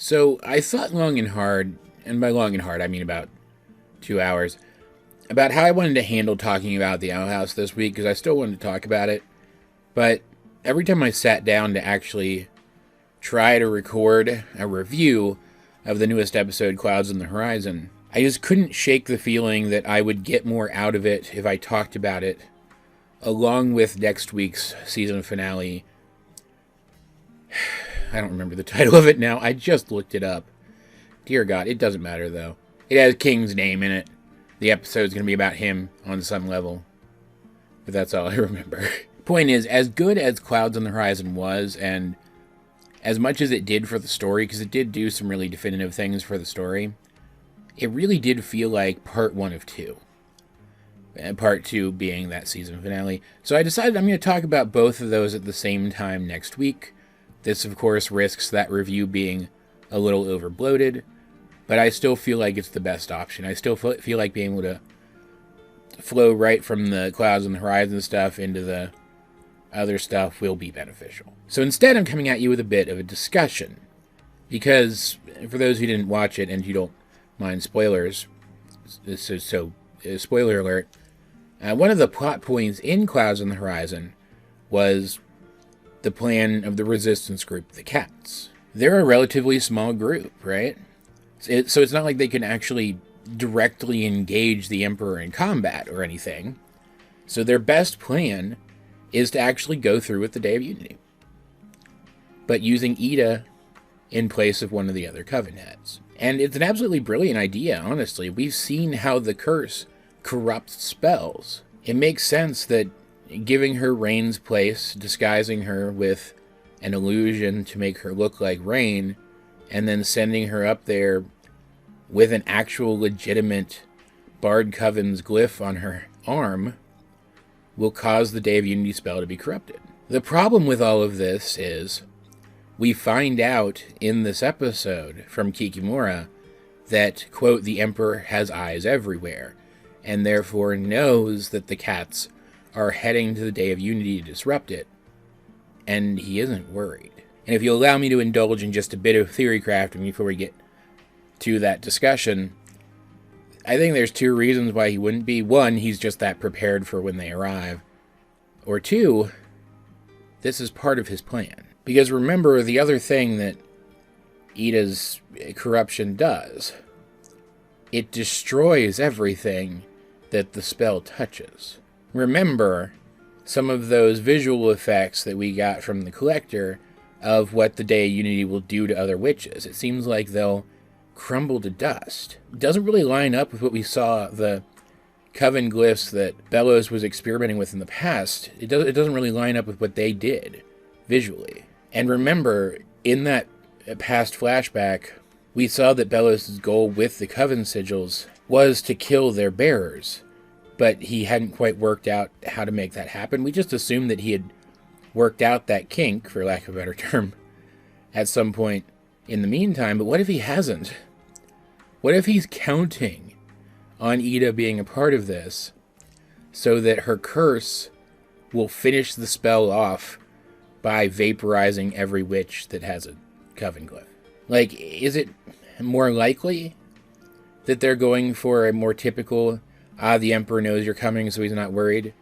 So I thought long and hard, and by long and hard I mean about 2 hours, about how I wanted to handle talking about the Owl House this week, because I still wanted to talk about it. But every time I sat down to actually try to record a review of the newest episode, Clouds on the Horizon, I just couldn't shake the feeling that I would get more out of it if I talked about it, along with next week's season finale. I don't remember the title of it now. I just looked it up. Dear God, it doesn't matter, though. It has King's name in it. The episode's going to be about him on some level. But that's all I remember. Point is, as good as Clouds on the Horizon was, and as much as it did for the story, because it did do some really definitive things for the story, it really did feel like part 1 of 2. And part 2 being that season finale. So I decided I'm going to talk about both of those at the same time next week. This, of course, risks that review being a little overbloated, but I still feel like it's the best option. I still feel like being able to flow right from the Clouds on the Horizon stuff into the other stuff will be beneficial. So instead, I'm coming at you with a bit of a discussion, because for those who didn't watch it and you don't mind spoilers, spoiler alert, one of the plot points in Clouds on the Horizon was the plan of the resistance group, the Cats. They're a relatively small group, right? So it's not like they can actually directly engage the Emperor in combat or anything. So their best plan is to actually go through with the Day of Unity, but using Ida in place of one of the other Coven heads. And it's an absolutely brilliant idea, honestly. We've seen how the curse corrupts spells. It makes sense that giving her Rain's place, disguising her with an illusion to make her look like Rain, and then sending her up there with an actual legitimate Bard Coven's glyph on her arm will cause the Day of Unity spell to be corrupted. The problem with all of this is we find out in this episode from Kikimora that, quote, the Emperor has eyes everywhere, and therefore knows that the Cats are heading to the Day of Unity to disrupt it, and he isn't worried. And if you'll allow me to indulge in just a bit of theory crafting before we get to that discussion, I think there's 2 reasons why he wouldn't be. 1, he's just that prepared for when they arrive. Or 2, this is part of his plan. Because remember, the other thing that Ida's corruption does, it destroys everything that the spell touches. Remember some of those visual effects that we got from the Collector of what the Day of Unity will do to other witches. It seems like they'll crumble to dust. It doesn't really line up with what we saw, the Coven glyphs that Belos was experimenting with in the past. It doesn't really line up with what they did visually. And remember, in that past flashback, we saw that Belos' goal with the Coven sigils was to kill their bearers, but he hadn't quite worked out how to make that happen. We just assumed that he had worked out that kink, for lack of a better term, at some point in the meantime. But what if he hasn't? What if he's counting on Ida being a part of this so that her curse will finish the spell off by vaporizing every witch that has a Coven glyph? Like, is it more likely that they're going for a more typical, the Emperor knows you're coming so he's not worried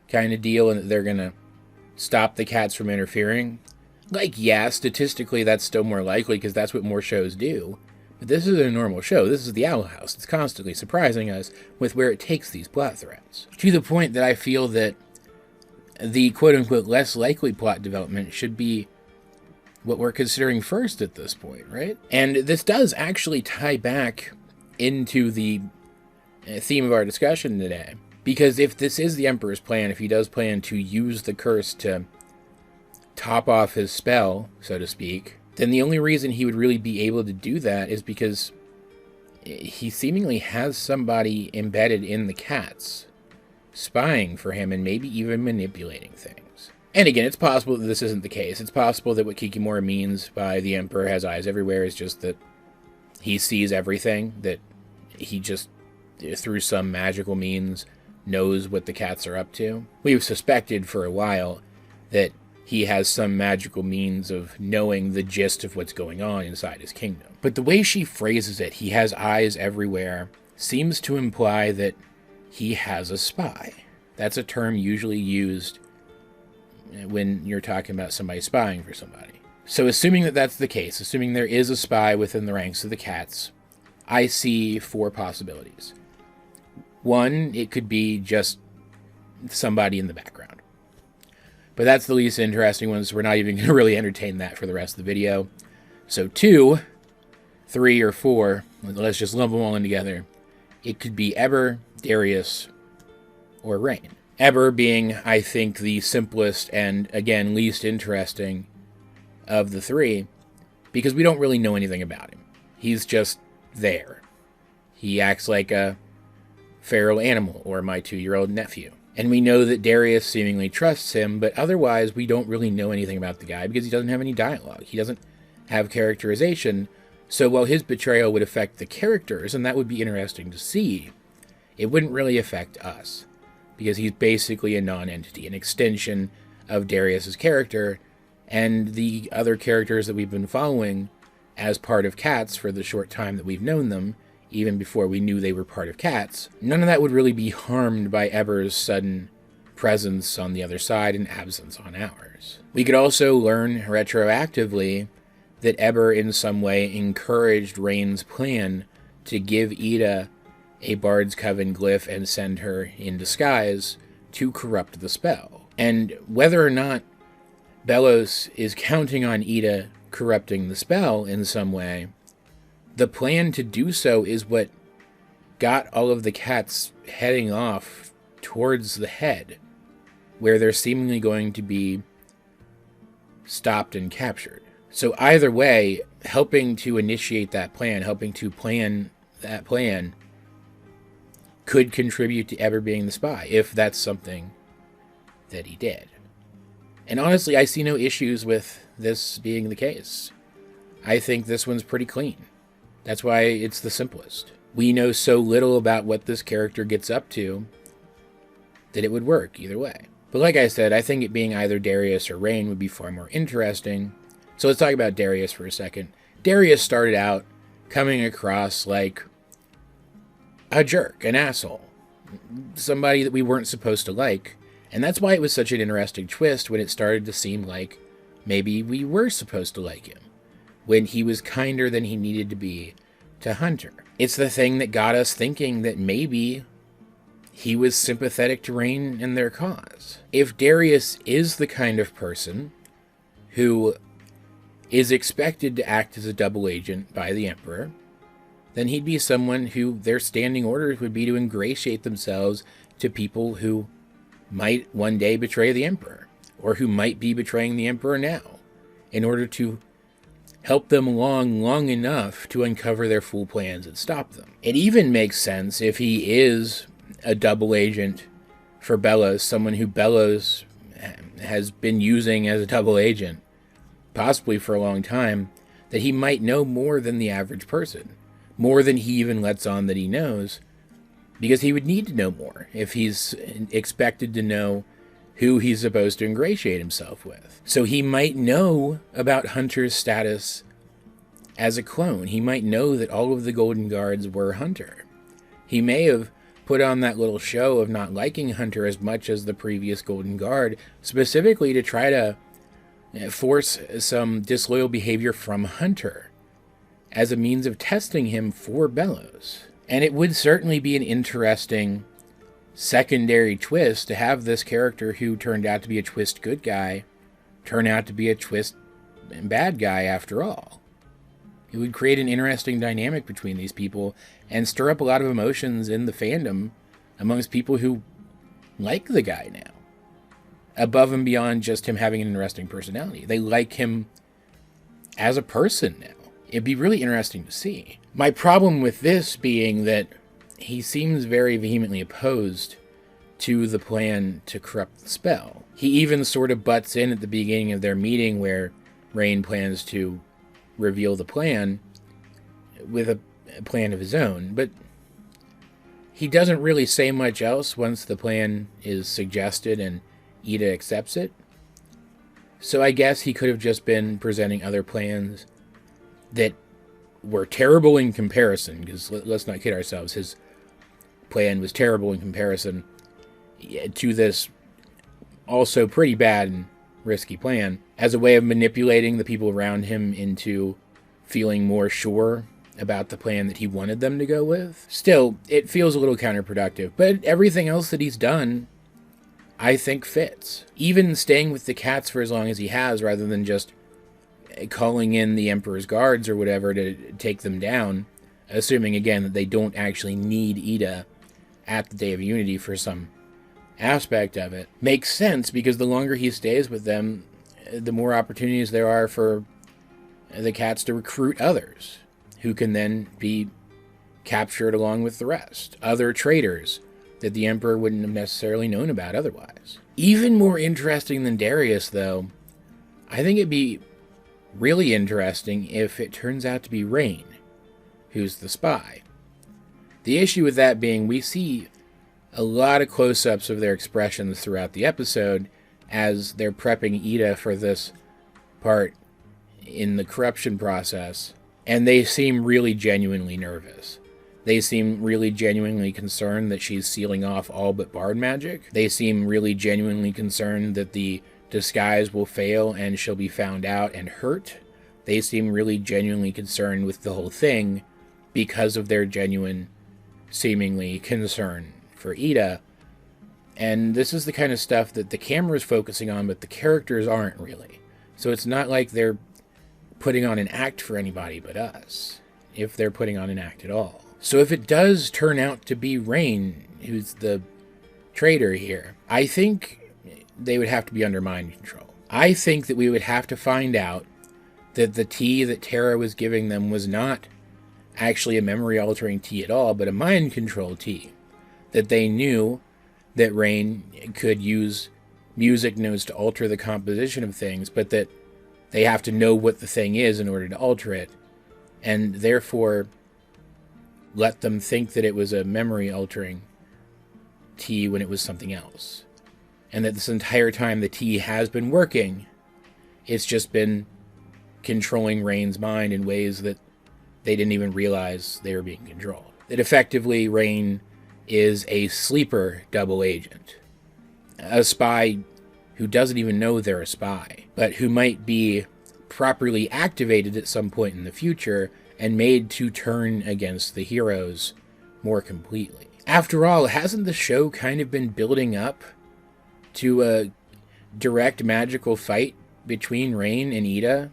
kind of deal, and that they're going to stop the Cats from interfering? Like, yeah, statistically that's still more likely because that's what more shows do. But this is a normal show. This is the Owl House. It's constantly surprising us with where it takes these plot threads. To the point that I feel that the quote-unquote less likely plot development should be what we're considering first at this point, right? And this does actually tie back into the theme of our discussion today. Because if this is the Emperor's plan, if he does plan to use the curse to top off his spell, so to speak, then the only reason he would really be able to do that is because he seemingly has somebody embedded in the Cats, spying for him and maybe even manipulating things. And again, it's possible that this isn't the case. It's possible that what Kikimora means by the Emperor has eyes everywhere is just that he sees everything, that he just, through some magical means, knows what the Cats are up to. We've suspected for a while that he has some magical means of knowing the gist of what's going on inside his kingdom. But the way she phrases it, he has eyes everywhere, seems to imply that he has a spy. That's a term usually used when you're talking about somebody spying for somebody. So assuming that that's the case, assuming there is a spy within the ranks of the Cats, I see 4 possibilities. 1, it could be just somebody in the background. But that's the least interesting one, so we're not even going to really entertain that for the rest of the video. So 2, 3, or 4, let's just lump them all in together. It could be Eber, Darius, or Rhaen. Eber being, I think, the simplest and, again, least interesting of the 3, because we don't really know anything about him. He's just there. He acts like a feral animal, or my 2-year-old nephew. And we know that Darius seemingly trusts him, but otherwise we don't really know anything about the guy because he doesn't have any dialogue. He doesn't have characterization. So while his betrayal would affect the characters, and that would be interesting to see, it wouldn't really affect us because he's basically a non-entity, an extension of Darius's character, and the other characters that we've been following as part of Cats for the short time that we've known them, even before we knew they were part of Cats, none of that would really be harmed by Eber's sudden presence on the other side and absence on ours. We could also learn retroactively that Eber in some way encouraged Rhaen's plan to give Eda a Bard's Coven glyph and send her in disguise to corrupt the spell. And whether or not Belos is counting on Eda corrupting the spell in some way, the plan to do so is what got all of the Cats heading off towards the head, where they're seemingly going to be stopped and captured. So either way, helping to initiate that plan, helping to plan that plan, could contribute to Eber being the spy, if that's something that he did. And honestly, I see no issues with this being the case. I think this one's pretty clean. That's why it's the simplest. We know so little about what this character gets up to that it would work either way. But like I said, I think it being either Darius or Rhaen would be far more interesting. So let's talk about Darius for a second. Darius started out coming across like a jerk, an asshole, somebody that we weren't supposed to like. And that's why it was such an interesting twist when it started to seem like maybe we were supposed to like him, when he was kinder than he needed to be to Hunter. It's the thing that got us thinking that maybe he was sympathetic to Rhaen and their cause. If Darius is the kind of person who is expected to act as a double agent by the Emperor, then he'd be someone who their standing orders would be to ingratiate themselves to people who might one day betray the Emperor, or who might be betraying the Emperor now, in order to help them along long enough to uncover their full plans and stop them. It even makes sense if he is a double agent for Belos, someone who Belos has been using as a double agent, possibly for a long time, that he might know more than the average person, more than he even lets on that he knows, because he would need to know more if he's expected to know who he's supposed to ingratiate himself with. So he might know about Hunter's status as a clone. He might know that all of the Golden Guards were Hunter. He may have put on that little show of not liking Hunter as much as the previous Golden Guard, specifically to try to force some disloyal behavior from Hunter as a means of testing him for Belos. And it would certainly be an interesting secondary twist to have this character who turned out to be a twist good guy turn out to be a twist bad guy after all. It would create an interesting dynamic between these people and stir up a lot of emotions in the fandom amongst people who like the guy now, above and beyond just him having an interesting personality. They like him as a person now. It'd be really interesting to see. My problem with this being that he seems very vehemently opposed to the plan to corrupt the spell. He even sort of butts in at the beginning of their meeting where Rhaen plans to reveal the plan with a plan of his own, but he doesn't really say much else once the plan is suggested and Eda accepts it. So I guess he could have just been presenting other plans that were terrible in comparison, because let's not kid ourselves, his plan was terrible in comparison to this also pretty bad and risky plan, as a way of manipulating the people around him into feeling more sure about the plan that he wanted them to go with. Still, it feels a little counterproductive, but everything else that he's done, I think, fits. Even staying with the cats for as long as he has, rather than just calling in the Emperor's guards or whatever to take them down, assuming, again, that they don't actually need Ida at the Day of Unity for some aspect of it, makes sense, because the longer he stays with them, the more opportunities there are for the cats to recruit others, who can then be captured along with the rest. Other traitors that the Emperor wouldn't have necessarily known about otherwise. Even more interesting than Darius, though, I think it'd be really interesting if it turns out to be Rhaen, who's the spy. The issue with that being, we see a lot of close-ups of their expressions throughout the episode as they're prepping Ida for this part in the corruption process, and they seem really genuinely nervous. They seem really genuinely concerned that she's sealing off all but bard magic. They seem really genuinely concerned that the disguise will fail and she'll be found out and hurt. They seem really genuinely concerned with the whole thing because of their genuine, seemingly, concern for Ida. And this is the kind of stuff that the camera's focusing on, but the characters aren't really. So it's not like they're putting on an act for anybody but us, if they're putting on an act at all. So if it does turn out to be Rhaen who's the traitor here, I think they would have to be under mind control. I think that we would have to find out that the tea that Torre was giving them was not actually a memory-altering tea at all, but a mind control tea. That they knew that Rhaen could use music notes to alter the composition of things, but that they have to know what the thing is in order to alter it, and therefore let them think that it was a memory-altering tea when it was something else. And that this entire time the tea has been working, it's just been controlling Rhaen's mind in ways that they didn't even realize they were being controlled. That effectively Rhaen is a sleeper double agent. A spy who doesn't even know they're a spy, but who might be properly activated at some point in the future and made to turn against the heroes more completely. After all, hasn't the show kind of been building up to a direct magical fight between Rhaen and Ida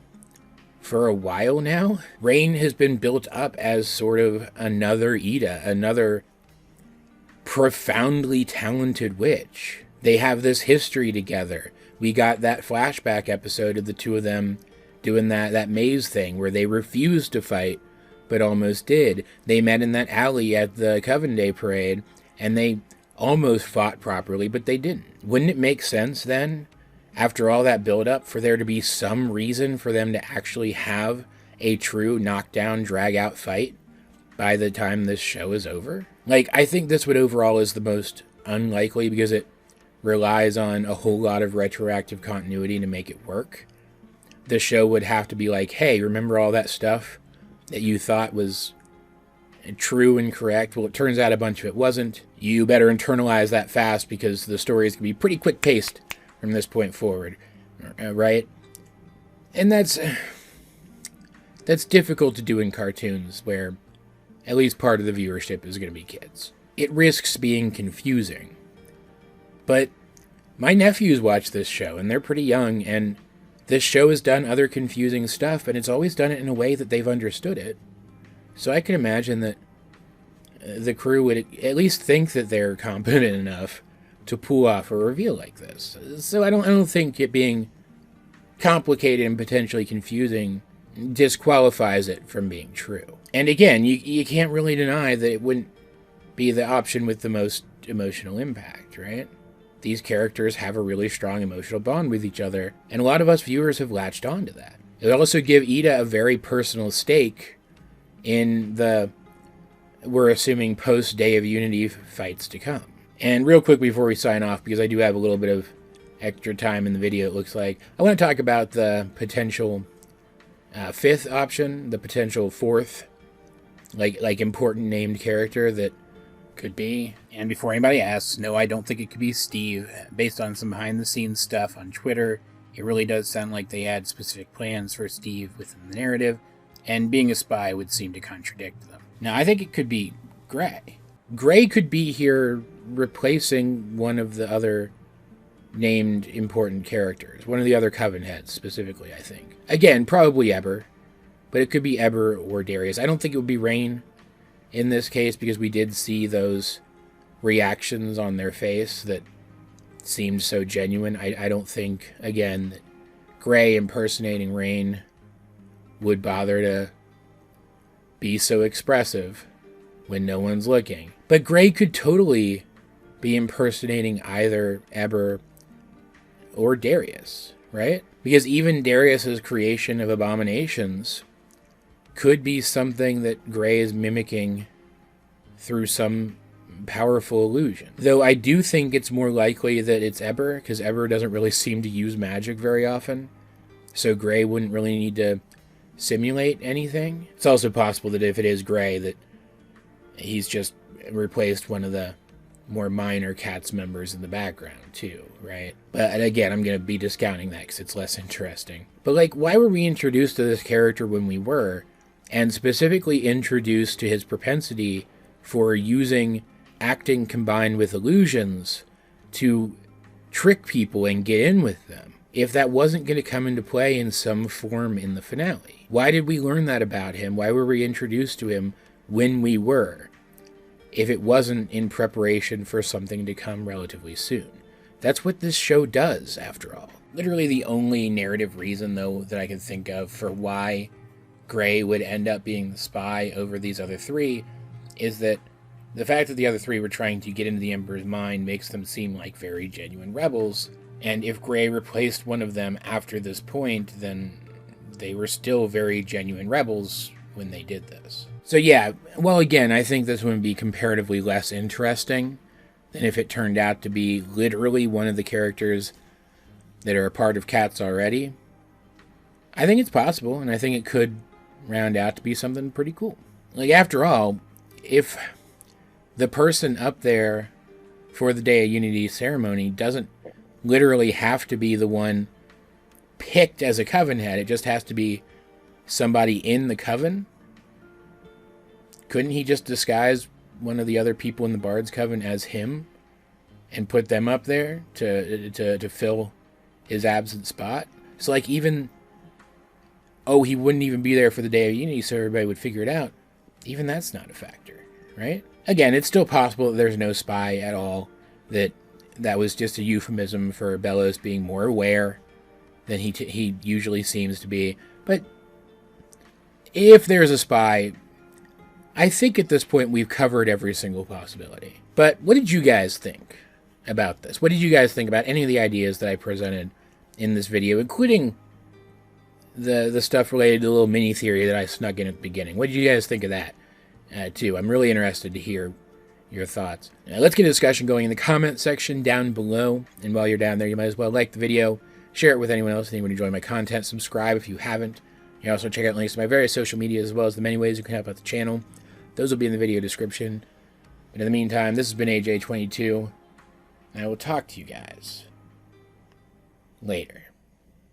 for a while now? Rhaen has been built up as sort of another Ida, another profoundly talented witch. They have this history together. We got that flashback episode of the two of them doing that maze thing where they refused to fight, but almost did. They met in that alley at the Coven Day parade, and they almost fought properly, but they didn't. Wouldn't it make sense then, after all that build-up, for there to be some reason for them to actually have a true knockdown, drag-out fight by the time this show is over? Like, I think this would overall is the most unlikely, because it relies on a whole lot of retroactive continuity to make it work. The show would have to be like, hey, remember all that stuff that you thought was true and correct? Well, it turns out a bunch of it wasn't. You better internalize that fast, because the story is going to be pretty quick-paced from this point forward, right? And that's difficult to do in cartoons, where at least part of the viewership is going to be kids. It risks being confusing. But my nephews watch this show, and they're pretty young, and this show has done other confusing stuff, and it's always done it in a way that they've understood it. So I can imagine that the crew would at least think that they're competent enough to pull off a reveal like this. So I don't think it being complicated and potentially confusing disqualifies it from being true. And again, you can't really deny that it wouldn't be the option with the most emotional impact, right? These characters have a really strong emotional bond with each other, and a lot of us viewers have latched on to that. It would also give Ida a very personal stake in the, we're assuming, post-Day of Unity fights to come. And real quick before we sign off, because I do have a little bit of extra time in the video, it looks like. I want to talk about the potential fifth option, the potential fourth, like important named character that could be. And before anybody asks, no, I don't think it could be Steve. Based on some behind-the-scenes stuff on Twitter, it really does sound like they had specific plans for Steve within the narrative, and being a spy would seem to contradict them. Now, I think it could be Gray. Gray could be here replacing one of the other named important characters, one of the other Coven heads specifically, I think. Again, probably Eber, but it could be Eber or Darius. I don't think it would be Rain in this case, because we did see those reactions on their face that seemed so genuine. I don't think, again, that Gray impersonating Rain would bother to be so expressive when no one's looking. But Gray could totally be impersonating either Eber or Darius, right? Because even Darius's creation of abominations could be something that Gray is mimicking through some powerful illusion. Though I do think it's more likely that it's Eber, because Eber doesn't really seem to use magic very often, so Gray wouldn't really need to simulate anything. It's also possible that if it is Gray, that he's just replaced one of the more minor Cats members in the background too, right? But again, I'm going to be discounting that because it's less interesting. But like, why were we introduced to this character when we were, and specifically introduced to his propensity for using acting combined with illusions to trick people and get in with them, if that wasn't going to come into play in some form in the finale? Why did we learn that about him? Why were we introduced to him when we were, if it wasn't in preparation for something to come relatively soon? That's what this show does, after all. Literally the only narrative reason, though, that I can think of for why Gray would end up being the spy over these other three is that the fact that the other three were trying to get into the Emperor's mind makes them seem like very genuine rebels, and if Gray replaced one of them after this point, then they were still very genuine rebels when they did this. So yeah, well, again, I think this would be comparatively less interesting than if it turned out to be literally one of the characters that are a part of Cats already. I think it's possible, and I think it could round out to be something pretty cool. Like, after all, if the person up there for the Day of Unity ceremony doesn't literally have to be the one picked as a Coven head, it just has to be somebody in the Coven, couldn't he just disguise one of the other people in the Bard's Coven as him and put them up there to fill his absent spot? So, like, even, he wouldn't even be there for the Day of Unity so everybody would figure it out. Even that's not a factor, right? Again, it's still possible that there's no spy at all, that was just a euphemism for Belos being more aware than he usually seems to be. But if there's a spy, I think at this point we've covered every single possibility. But what did you guys think about this? What did you guys think about any of the ideas that I presented in this video, including the stuff related to the little mini theory that I snuck in at the beginning? What did you guys think of that, too? I'm really interested to hear your thoughts. Now, let's get a discussion going in the comment section down below. And while you're down there, you might as well like the video, share it with anyone else who would enjoy my content, subscribe if you haven't. You can also check out links to my various social media, as well as the many ways you can help out the channel. Those will be in the video description. But in the meantime, this has been AJ22, and I will talk to you guys later.